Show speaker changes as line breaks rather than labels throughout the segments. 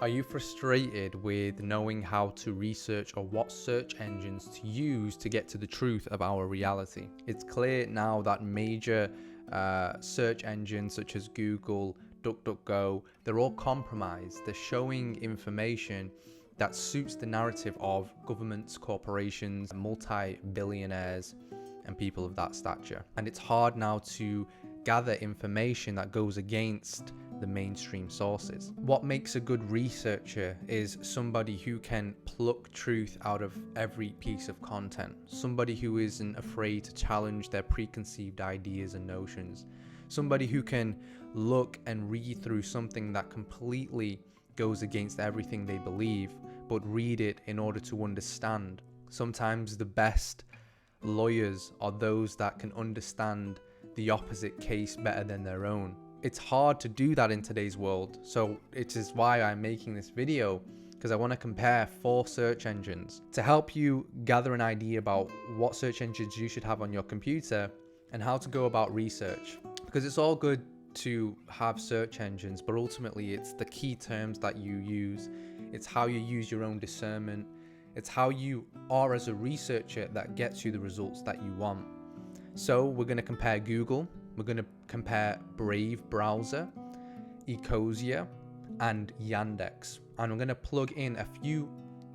Are you frustrated with knowing how to research or what search engines to use to get to the truth of our reality? It's clear now that major search engines such as Google, DuckDuckGo, they're all compromised. They're showing information that suits the narrative of governments, corporations, multi-billionaires, and people of that stature. And it's hard now to gather information that goes against the mainstream sources. What makes a good researcher is somebody who can pluck truth out of every piece of content, somebody who isn't afraid to challenge their preconceived ideas and notions, somebody who can look and read through something that completely goes against everything they believe, but read it in order to understand. Sometimes the best lawyers are those that can understand the opposite case better than their own. It's hard to do that in today's world, so it is why I'm making this video, because I want to compare 4 search engines to help you gather an idea about what search engines you should have on your computer and how to go about research. Because it's all good to have search engines, but ultimately it's the key terms that you use, it's how you use your own discernment, it's how you are as a researcher that gets you the results that you want. So we're going to compare Google, we're going to compare Brave browser, Ecosia and Yandex, and I'm going to plug in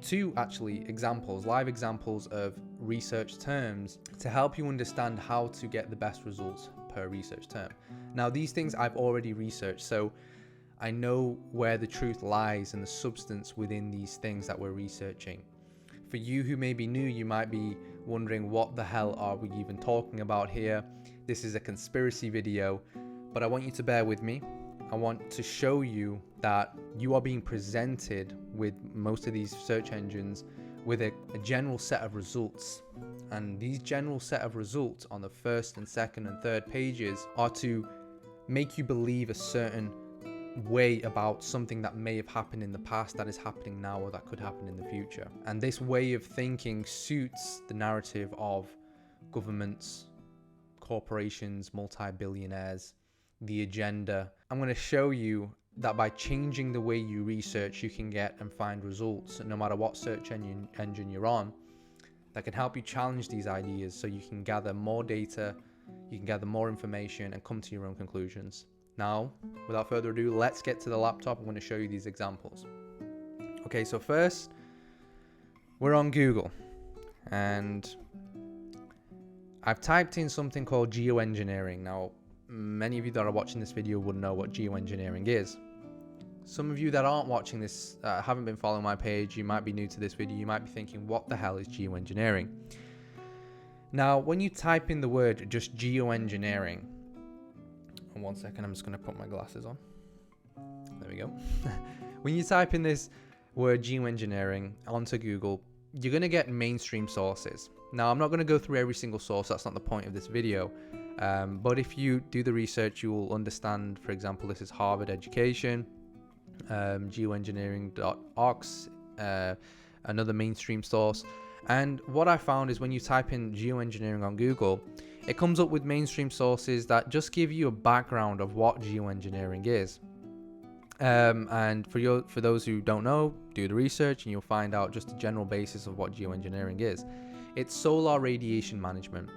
two examples, live examples of research terms to help you understand how to get the best results per research term. Now these things I've already researched, so I know where the truth lies and the substance within these things that we're researching. For you who may be new, you might be wondering, what the hell are we even talking about here? This is a conspiracy video, but I want you to bear with me. I want to show you that you are being presented with most of these search engines with a general set of results. And these general set of results on the first and second and third pages are to make you believe a certain way about something that may have happened in the past, that is happening now, or that could happen in the future. And this way of thinking suits the narrative of governments, corporations, multi-billionaires, the agenda. I'm going to show you that by changing the way you research, you can get and find results, no matter what search engine you're on, that can help you challenge these ideas so you can gather more data, you can gather more information and come to your own conclusions. Now, without further ado, let's get to the laptop. I'm going to show you these examples. Okay, so first, we're on Google, and I've typed in something called geoengineering. Now, many of you that are watching this video would know what geoengineering is. Some of you that aren't watching this, haven't been following my page, you might be new to this video, you might be thinking, what the hell is geoengineering? Now, when you type in the word just geoengineering, and 1 second, I'm just going to put my glasses on. There we go. When you type in this word geoengineering onto Google, you're going to get mainstream sources. Now, I'm not going to go through every single source. That's not the point of this video. But if you do the research, you will understand, for example, this is Harvard Education, geoengineering.org, another mainstream source. And what I found is when you type in geoengineering on Google, it comes up with mainstream sources that just give you a background of what geoengineering is. And for those who don't know, do the research and you'll find out just a general basis of what geoengineering is. It's solar radiation management.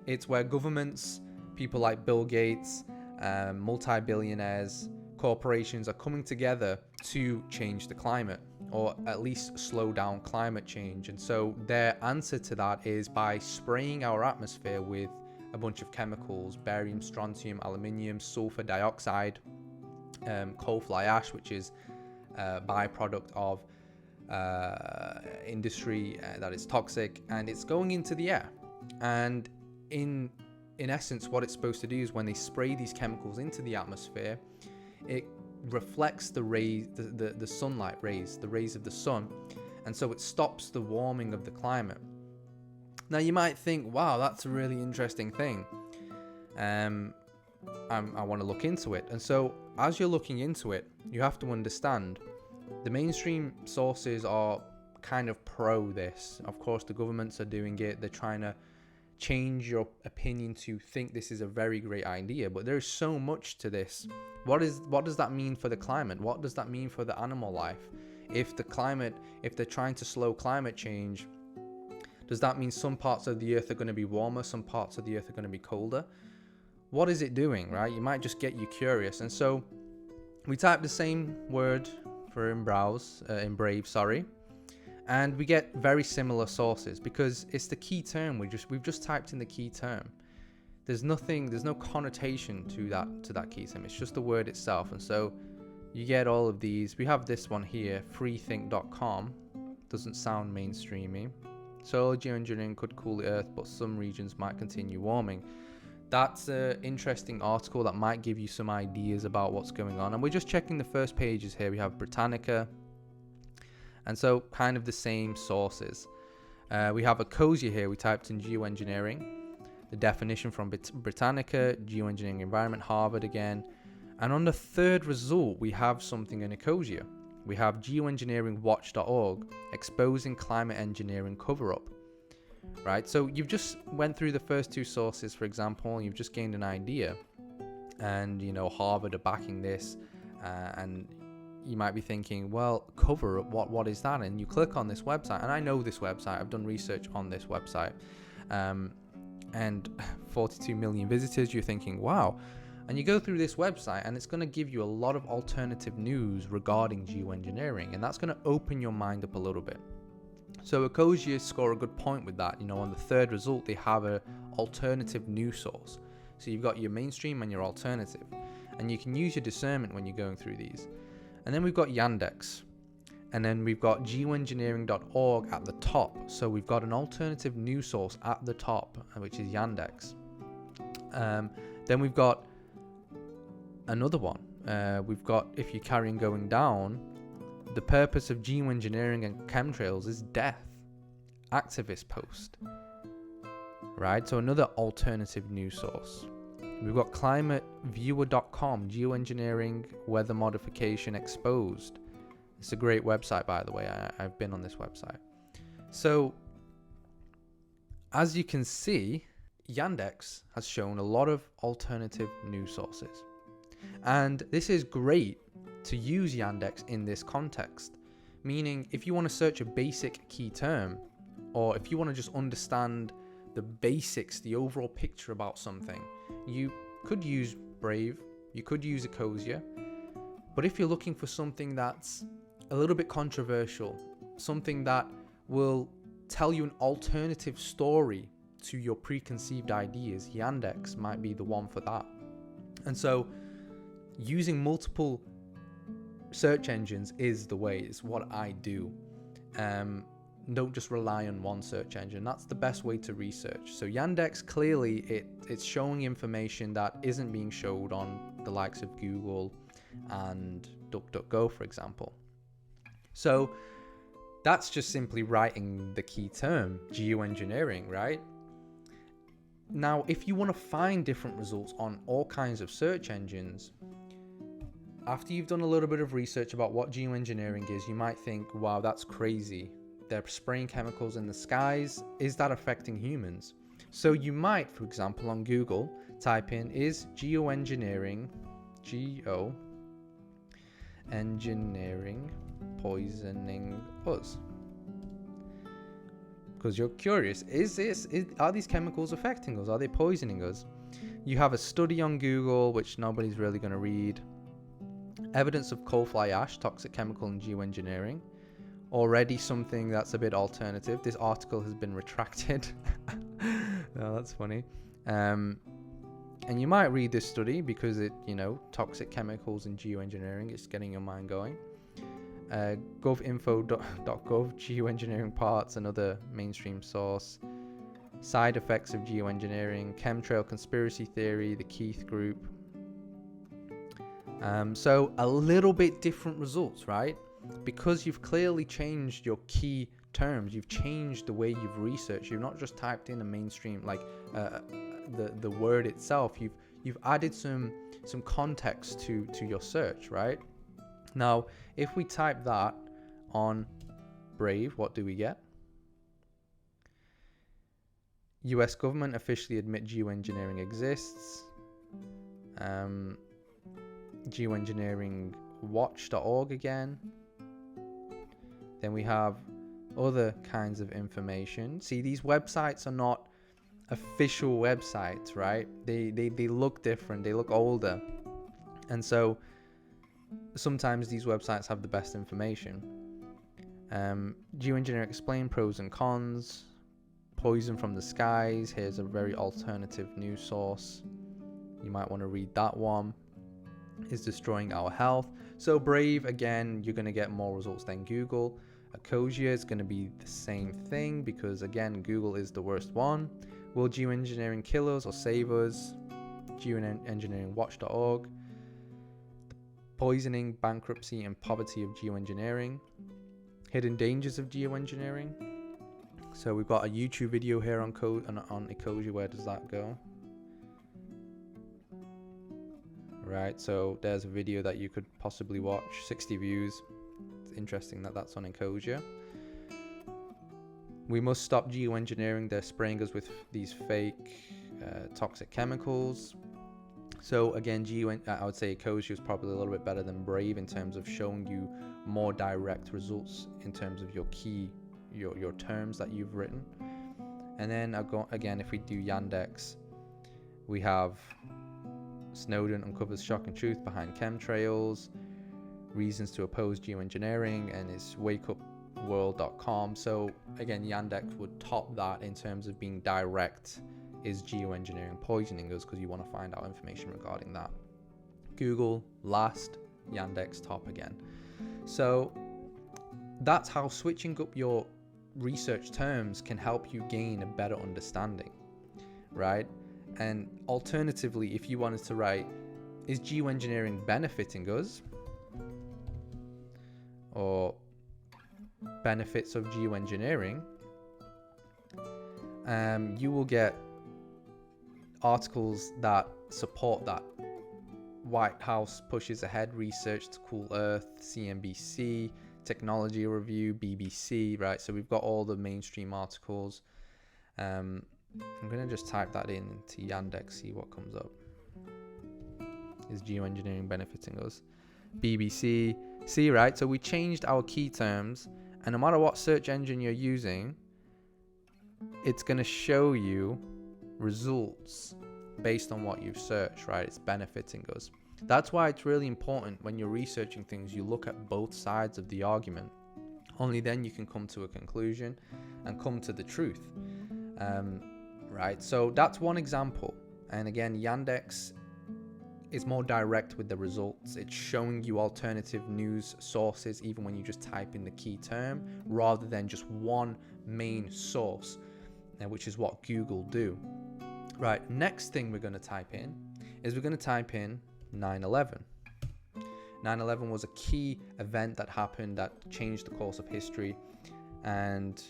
It's where governments, people like Bill Gates, multi-billionaires, corporations are coming together to change the climate, or at least slow down climate change. And so their answer to that is by spraying our atmosphere with a bunch of chemicals: barium, strontium, aluminium, sulfur dioxide, coal fly ash, which is a byproduct of industry that is toxic, and it's going into the air. And in essence, what it's supposed to do is when they spray these chemicals into the atmosphere, it reflects the rays, the sunlight rays, the rays of the sun, and so it stops the warming of the climate. Now you might think, wow, that's a really interesting thing. I want to look into it. And so as you're looking into it, you have to understand the mainstream sources are kind of pro this. Of course, the governments are doing it. They're trying to change your opinion to think this is a very great idea. But there's so much to this. What does that mean for the climate? What does that mean for the animal life? If they're trying to slow climate change, does that mean some parts of the earth are going to be warmer, some parts of the earth are going to be colder? What is it doing, right? You might just get you curious. And so we type the same word for in Brave, and we get very similar sources because it's the key term. We've just typed in the key term. There's no connotation to that key term. It's just the word itself. And so you get all of these. We have this one here, freethink.com. Doesn't sound mainstreamy. So geoengineering could cool the earth, but some regions might continue warming. That's an interesting article that might give you some ideas about what's going on. And we're just checking the first pages here. We have Britannica. And so kind of the same sources. We have Ecosia here. We typed in geoengineering. The definition from Britannica, geoengineering environment, Harvard again. And on the third result, we have something in Ecosia. We have geoengineeringwatch.org, exposing climate engineering cover-up. Right, so you've just went through the first two sources, for example, and you've just gained an idea. And, Harvard are backing this, and you might be thinking, well, cover-up, what is that? And you click on this website, and I know this website. I've done research on this website. And 42 million visitors, you're thinking, wow. And you go through this website and it's going to give you a lot of alternative news regarding geoengineering, and that's going to open your mind up a little bit. So Ecosia score a good point with that. On the third result, they have an alternative news source. So you've got your mainstream and your alternative, and you can use your discernment when you're going through these. And then we've got Yandex, and then we've got geoengineering.org at the top. So we've got an alternative news source at the top, which is Yandex. Then we've got another one. We've got, if you carry on going down, the purpose of geoengineering and chemtrails is death. Activist post. Right, so another alternative news source. We've got climateviewer.com, geoengineering, weather modification exposed. It's a great website, by the way. I've been on this website. So, as you can see, Yandex has shown a lot of alternative news sources. And this is great to use Yandex in this context. Meaning, if you want to search a basic key term, or if you want to just understand the basics, the overall picture about something, you could use Brave, you could use Ecosia. But if you're looking for something that's a little bit controversial, something that will tell you an alternative story to your preconceived ideas, Yandex might be the one for that. And so using multiple search engines is the way. It's what I do. Don't just rely on one search engine. That's the best way to research. So Yandex, clearly it's showing information that isn't being showed on the likes of Google and DuckDuckGo, for example. So that's just simply writing the key term, geoengineering, right? Now, if you want to find different results on all kinds of search engines, after you've done a little bit of research about what geoengineering is, you might think, wow, that's crazy. They're spraying chemicals in the skies. Is that affecting humans? So you might, for example, on Google, type in, is geoengineering poisoning us? Because you're curious, are these chemicals affecting us? Are they poisoning us? You have a study on Google, which nobody's really going to read. Evidence of coal fly ash, toxic chemical in geoengineering. Already something that's a bit alternative. This article has been retracted. No, that's funny. And you might read this study because toxic chemicals in geoengineering, it's getting your mind going. Govinfo.gov, geoengineering parts, another mainstream source. Side effects of geoengineering, chemtrail conspiracy theory, the Keith Group. So a little bit different results, right? Because you've clearly changed your key terms, you've changed the way you've researched. You've not just typed in a mainstream, like the word itself. You've added some context to your search, right? Now, if we type that on Brave, what do we get? US government officially admit geoengineering exists. Geoengineeringwatch.org again. Then we have other kinds of information. See, these websites are not official websites, right? They look different, they look older. And so sometimes these websites have the best information. Geoengineering explain pros and cons. Poison from the skies. Here's a very alternative news source. You might want to read that one. Is destroying our health. So Brave, again, you're going to get more results than Google. Ecosia is going to be the same thing because, again, Google is the worst one. Will geoengineering kill us or save us? Geoengineeringwatch.org. Poisoning, bankruptcy, and poverty of geoengineering. Hidden dangers of geoengineering. So we've got a YouTube video here on Ecosia. Where does that go? Right, so there's a video that you could possibly watch, 60 views. It's interesting that that's on Ecosia. We must stop geoengineering. They're spraying us with these fake toxic chemicals. So again, I would say Ecosia is probably a little bit better than Brave in terms of showing you more direct results in terms of your terms that you've written. And then again, if we do Yandex, we have Snowden uncovers shocking truth behind chemtrails, reasons to oppose geoengineering, and it's wakeupworld.com. So again, Yandex would top that in terms of being direct. Is geoengineering poisoning us? Because you want to find out information regarding that. Google last, Yandex top again. So that's how switching up your research terms can help you gain a better understanding, right? And alternatively, if you wanted to write, is geoengineering benefiting us? Or benefits of geoengineering, you will get articles that support that. White House pushes ahead research to cool Earth, CNBC, Technology Review, BBC, right? So we've got all the mainstream articles. I'm going to just type that into Yandex, see what comes up. Is geoengineering benefiting us? BBC. See, right? So we changed our key terms, and no matter what search engine you're using, it's going to show you results based on what you've searched, right? It's benefiting us. That's why it's really important when you're researching things, you look at both sides of the argument. Only then you can come to a conclusion and come to the truth. Right? So that's one example. And again, Yandex is more direct with the results. It's showing you alternative news sources even when you just type in the key term, rather than just one main source, which is what Google do. Right, next thing we're going to type in is we're going to type in 9/11. 9/11 was a key event that happened that changed the course of history, and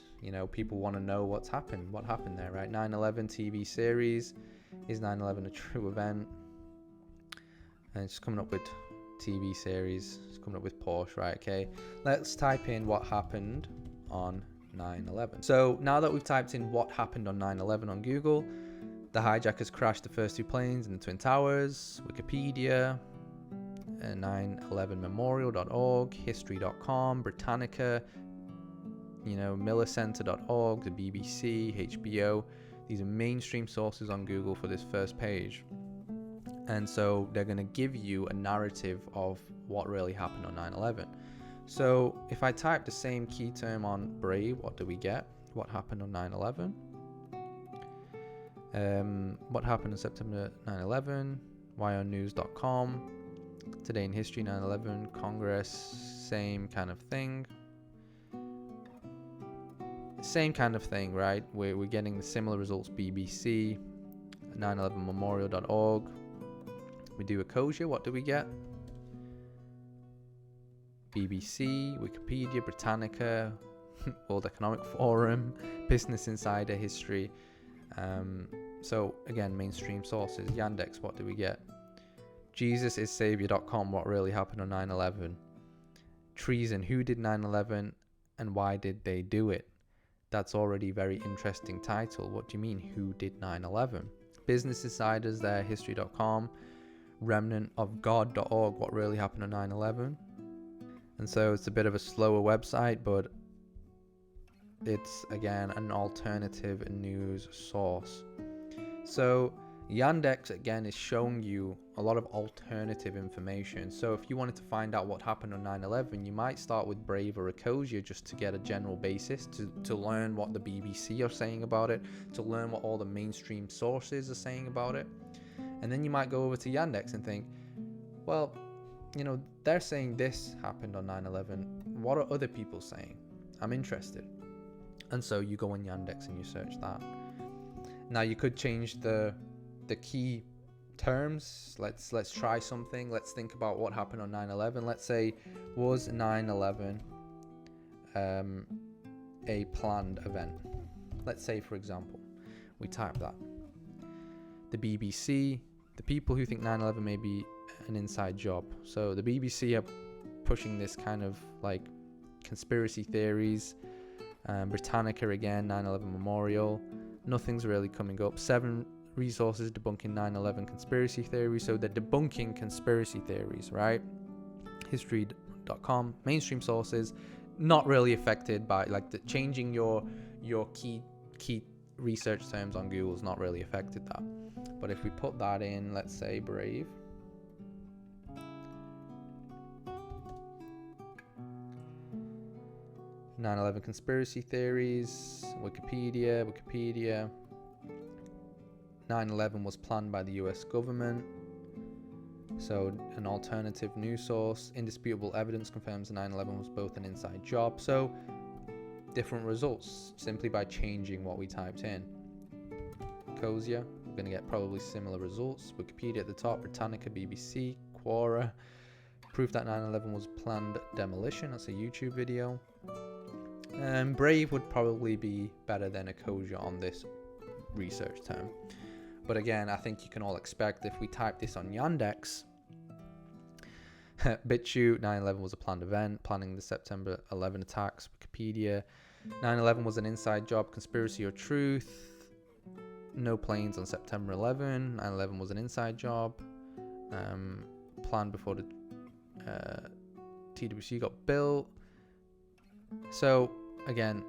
people want to know what happened there, right? 9/11 TV series. Is 9/11 a true event? And it's coming up with TV series. It's coming up with Porsche, right? Okay, let's type in what happened on 9/11. So now that we've typed in what happened on 9/11 on Google, the hijackers crashed the first two planes in the Twin Towers. Wikipedia, 9/11memorial.org, history.com, Britannica, millicenter.org, the BBC, HBO. These are mainstream sources on Google for this first page. And so they're going to give you a narrative of what really happened on 9/11. So if I type the same key term on Brave, what do we get? What happened on 9/11? What happened on September 9/11? wyonews.com, Today in History 9/11, Congress, same kind of thing. Same kind of thing, right? We're getting the similar results. BBC, 9/11memorial.org. We do Ecosia, what do we get? BBC, Wikipedia, Britannica, World Economic Forum, Business Insider, History. So again, mainstream sources. Yandex, what do we get? JesusIsSavior.com, what really happened on 9/11. Treason, who did 9/11 and why did they do it? That's already very interesting title. What do you mean, who did 9/11? Business Insiders there, history.com, remnantofgod.org, what really happened on 9/11. And so it's a bit of a slower website, but it's again an alternative news source. So Yandex again is showing you a lot of alternative information. So if you wanted to find out what happened on 9/11, you might start with Brave or Ecosia just to get a general basis, to learn what the BBC are saying about it, to learn what all the mainstream sources are saying about it. And then you might go over to Yandex and think, well, you know, they're saying this happened on 9/11. What are other people saying? I'm interested. And so you go on Yandex and you search that. Now you could change the key terms. Let's try something. Let's think about what happened on 9/11. Let's say, was 9/11 a planned event? Let's say, for example, we type that. The BBC, the people who think 9/11 may be an inside job. So the BBC are pushing this kind of like conspiracy theories. Britannica again, 9/11 memorial. Nothing's really coming up. 7 resources debunking 9/11 conspiracy theories. So they're debunking conspiracy theories, right? History.com, mainstream sources, not really affected by like changing your key research terms on Google's not really affected that. But if we put that in, let's say Brave, "9/11 conspiracy theories," Wikipedia. 9/11 was planned by the US government. So an alternative news source, indisputable evidence confirms 9/11 was both an inside job. So different results simply by changing what we typed in. Ecosia, we're going to get probably similar results. Wikipedia at the top, Britannica, BBC, Quora, proof that 9/11 was planned demolition. That's a YouTube video. And Brave would probably be better than Ecosia on this research term. But again, I think you can all expect if we type this on Yandex, BitChute, 9/11 was a planned event, planning the September 11 attacks. Wikipedia, 9/11 was an inside job, conspiracy or truth. No planes on September 11. 9/11 was an inside job, planned before the TWC got built. So again,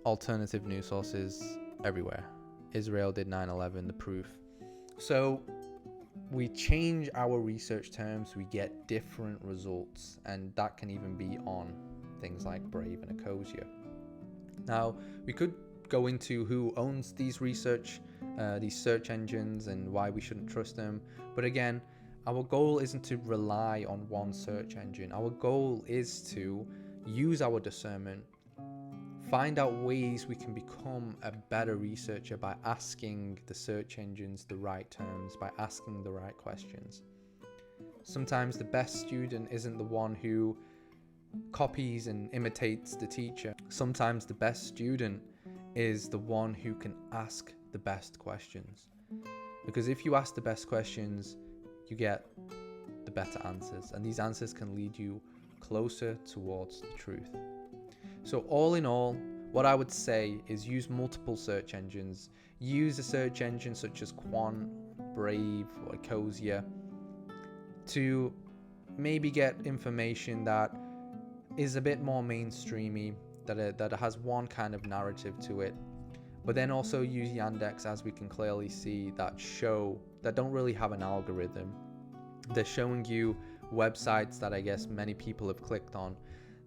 alternative news sources everywhere. Israel did 9/11, the proof. So we change our research terms, we get different results, and that can even be on things like Brave and Ecosia. Now, we could go into who owns these these search engines and why we shouldn't trust them. But again, our goal isn't to rely on one search engine. Our goal is to use our discernment, find out ways we can become a better researcher by asking the search engines the right terms, by asking the right questions. Sometimes the best student isn't the one who copies and imitates the teacher. Sometimes the best student is the one who can ask the best questions. Because if you ask the best questions, you get the better answers, and these answers can lead you closer towards the truth. So all in all, what I would say is use multiple search engines. Use a search engine such as Quant, Brave, or Ecosia to maybe get information that is a bit more mainstreamy, that has one kind of narrative to it. But then also use Yandex, as we can clearly see, that don't really have an algorithm. They're showing you websites that I guess many people have clicked on.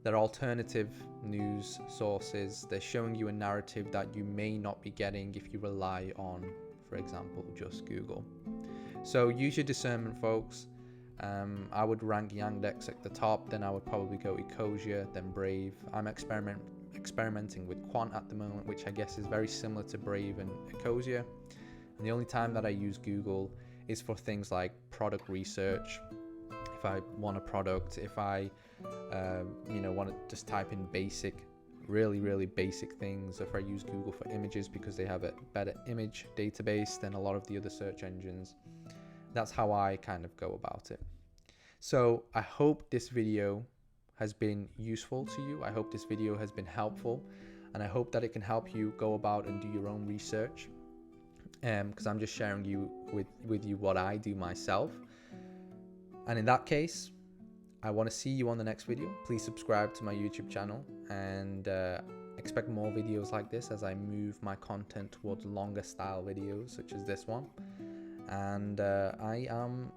They're alternative news sources. They're showing you a narrative that you may not be getting if you rely on, for example, just Google. So use your discernment, folks. I would rank Yandex at the top, then I would probably go Ecosia, then Brave. I'm experimenting with Quant at the moment, which I guess is very similar to Brave and Ecosia. And the only time that I use Google is for things like product research. If I want a product, if I want to just type in really basic things, if I use Google for images because they have a better image database than a lot of the other search engines. That's how I kind of go about it. So I hope this video has been useful to you. I hope this video has been helpful. and I hope that it can help you go about and do your own research, because I'm just sharing with you what I do myself. And in that case, I want to see you on the next video. Please subscribe to my YouTube channel, and expect more videos like this as I move my content towards longer style videos such as this one. And I am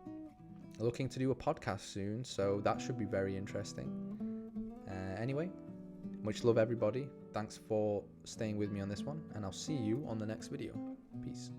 looking to do a podcast soon, so that should be very interesting. Anyway, much love everybody. Thanks for staying with me on this one, and I'll see you on the next video. Peace.